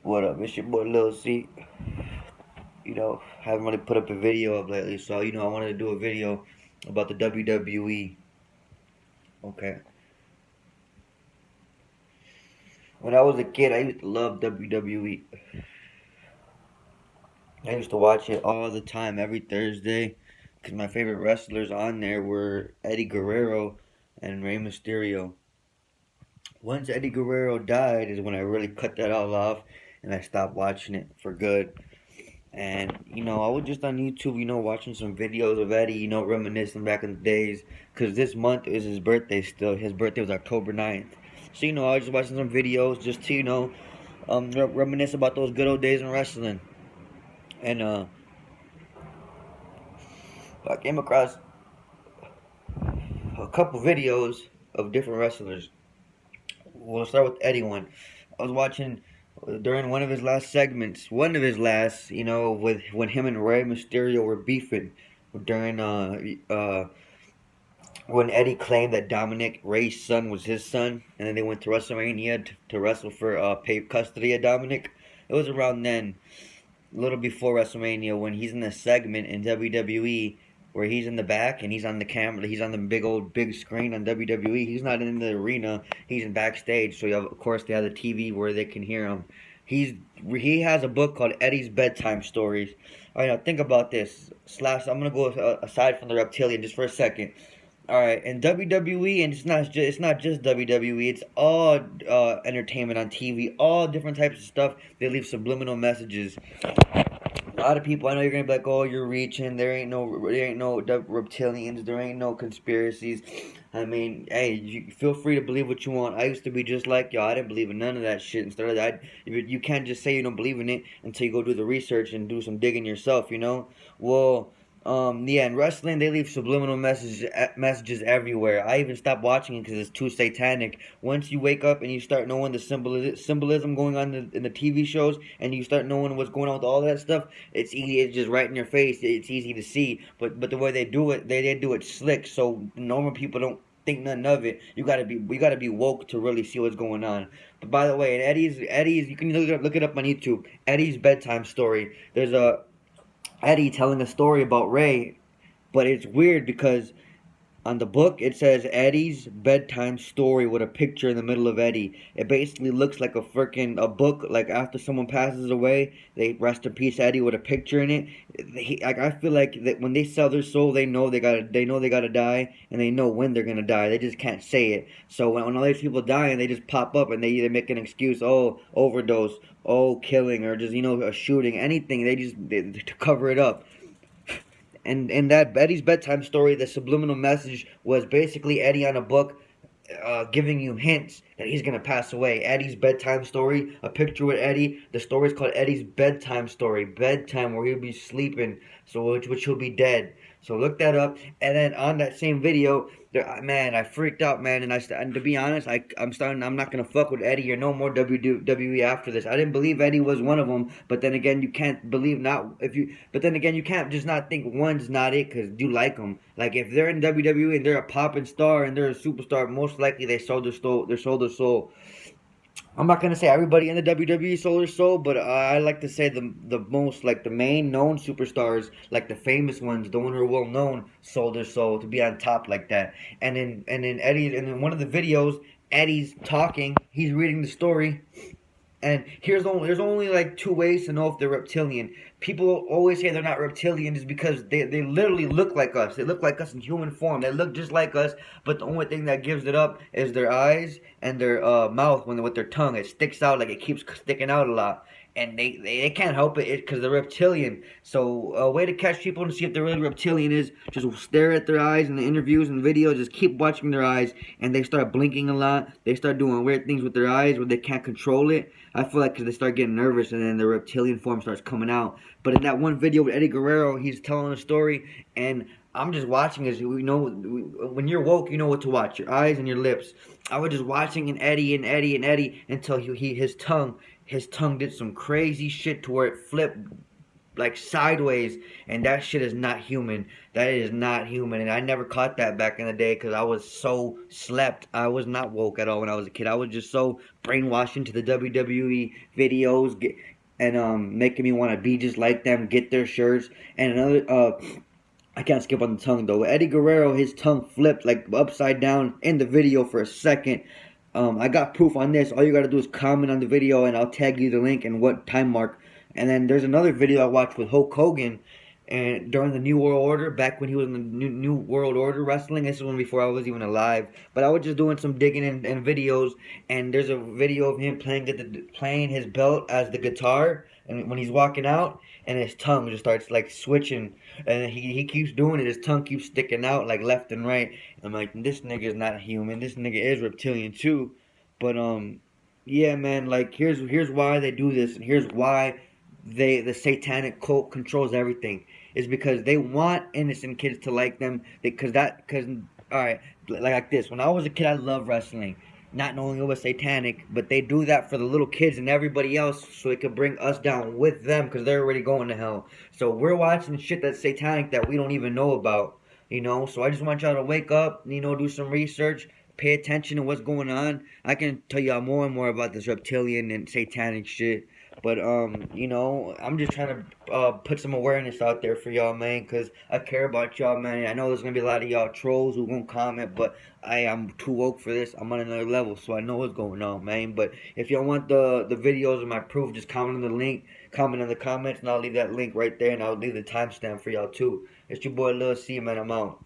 What up? It's your boy Lil C. Haven't really put up a video up lately, so I wanted to do a video about the WWE. Okay. When I was a kid, I used to love WWE. I used to watch it all the time, every Thursday, because my favorite wrestlers on there were Eddie Guerrero and Rey Mysterio. Once Eddie Guerrero died is when I really cut that all off, and I stopped watching it for good. And, I was just on YouTube, watching some videos of Eddie, reminiscing back in the days. Because this month is his birthday still. His birthday was October 9th. So, I was just watching some videos just to, reminisce about those good old days in wrestling. And, I came across a couple videos of different wrestlers. We'll start with Eddie one. I was watching during one of his last segments, with when him and Rey Mysterio were beefing during when Eddie claimed that Dominic Rey's son was his son, and then they went to WrestleMania to wrestle for custody of Dominic. It was around then, a little before WrestleMania, when he's in a segment in WWE where he's in the back and he's on the camera. He's on the big screen on WWE. He's not in the arena. He's in backstage. So of course they have the TV where they can hear him. He has a book called Eddie's Bedtime Stories. All right, now think about this. I'm gonna go aside from the reptilian just for a second. All right, and WWE, and it's not just WWE. It's all entertainment on TV, all different types of stuff. They leave subliminal messages. A lot of people, I know you're gonna be like, "Oh, you're reaching. There ain't no reptilians. There ain't no conspiracies." I mean, hey, you feel free to believe what you want. I used to be just like y'all. I didn't believe in none of that shit. Instead of that, you can't just say you don't believe in it until you go do the research and do some digging yourself. Well, yeah, in wrestling, they leave subliminal messages everywhere. I even stopped watching it because it's too satanic. Once you wake up and you start knowing the symbolism going on in the TV shows, and you start knowing what's going on with all that stuff, it's easy. It's just right in your face. It's easy to see. But the way they do it, they do it slick, so normal people don't think nothing of it. You gotta be woke to really see what's going on. But by the way, in Eddie's, you can look it up on YouTube. Eddie's bedtime story. There's a Eddie telling a story about Ray, but it's weird because on the book it says Eddie's bedtime story with a picture in the middle of Eddie. It basically looks like a book. Like after someone passes away, they rest in peace Eddie with a picture in it. I feel like that when they sell their soul, they know they gotta die, and they know when they're gonna die. They just can't say it. So when all these people die and they just pop up and they either make an excuse, oh, overdose, oh, killing, or just a shooting, anything. To cover it up. And in that Eddie's bedtime story, the subliminal message was basically Eddie on a book, giving you hints that he's gonna pass away. Eddie's bedtime story, a picture with Eddie. The story is called Eddie's bedtime story, bedtime where he'll be sleeping, so which he'll be dead. So look that up. And then on that same video, man, I freaked out, man. And to be honest, I'm not gonna fuck with Eddie or no more WWE after this. I didn't believe Eddie was one of them, but then again, you can't believe not if you. But then again, you can't just not think one's not it because you like them. Like if they're in WWE and they're a popping star and they're a superstar, most likely they sold their soul. They sold their soul. I'm not gonna say everybody in the WWE sold their soul, but I like to say the most, like the main known superstars, like the famous ones, the one who are well known, sold their soul to be on top like that. And in one of the videos, Eddie's talking, he's reading the story, and there's only like two ways to know if they're reptilian. People always say they're not reptilian is because they literally look like us. They look like us in human form. They look just like us, but the only thing that gives it up is their eyes and their mouth with their tongue. It sticks out, like it keeps sticking out a lot. And they can't help it because they're reptilian. So a way to catch people to see if they're really reptilian is just stare at their eyes in the interviews and videos. Just keep watching their eyes, and they start blinking a lot. They start doing weird things with their eyes where they can't control it. I feel like because they start getting nervous, and then the reptilian form starts coming out. But in that one video with Eddie Guerrero, he's telling a story, and I'm just watching as when you're woke, you know what to watch, your eyes and your lips. I was just watching Eddie until his tongue did some crazy shit to where it flipped like sideways, and that shit is not human. That is not human, and I never caught that back in the day because I was so slept. I was not woke at all when I was a kid. I was just so brainwashed into the WWE videos, and making me want to be just like them, get their shirts, and another I can't skip on the tongue though. Eddie Guerrero, his tongue flipped like upside down in the video for a second. I got proof on this. All you gotta do is comment on the video, and I'll tag you the link and what time mark. And then there's another video I watched with Hulk Hogan, and during the New World Order, back when he was in the New World Order wrestling. This is one before I was even alive. But I was just doing some digging in videos, and there's a video of him playing his belt as the guitar, and when he's walking out, and his tongue just starts like switching, and he keeps doing it. His tongue keeps sticking out like left and right. I'm like, this nigga is not human. This nigga is reptilian too. But yeah, man. Like here's why they do this, and here's why the satanic cult controls everything. Is because they want innocent kids to like them. Because all right, like this. When I was a kid, I loved wrestling, not knowing it was satanic, but they do that for the little kids and everybody else so it could bring us down with them because they're already going to hell. So we're watching shit that's satanic that we don't even know about, So I just want y'all to wake up, do some research, pay attention to what's going on. I can tell y'all more and more about this reptilian and satanic shit. But I'm just trying to put some awareness out there for y'all, man, because I care about y'all, man. I know there's gonna be a lot of y'all trolls who won't comment, but I am too woke for this. I'm on another level, so I know what's going on, man. But if y'all want the videos of my proof, just comment on the link, comment in the comments, and I'll leave that link right there, and I'll leave the timestamp for y'all too. It's your boy Lil C, man. I'm out.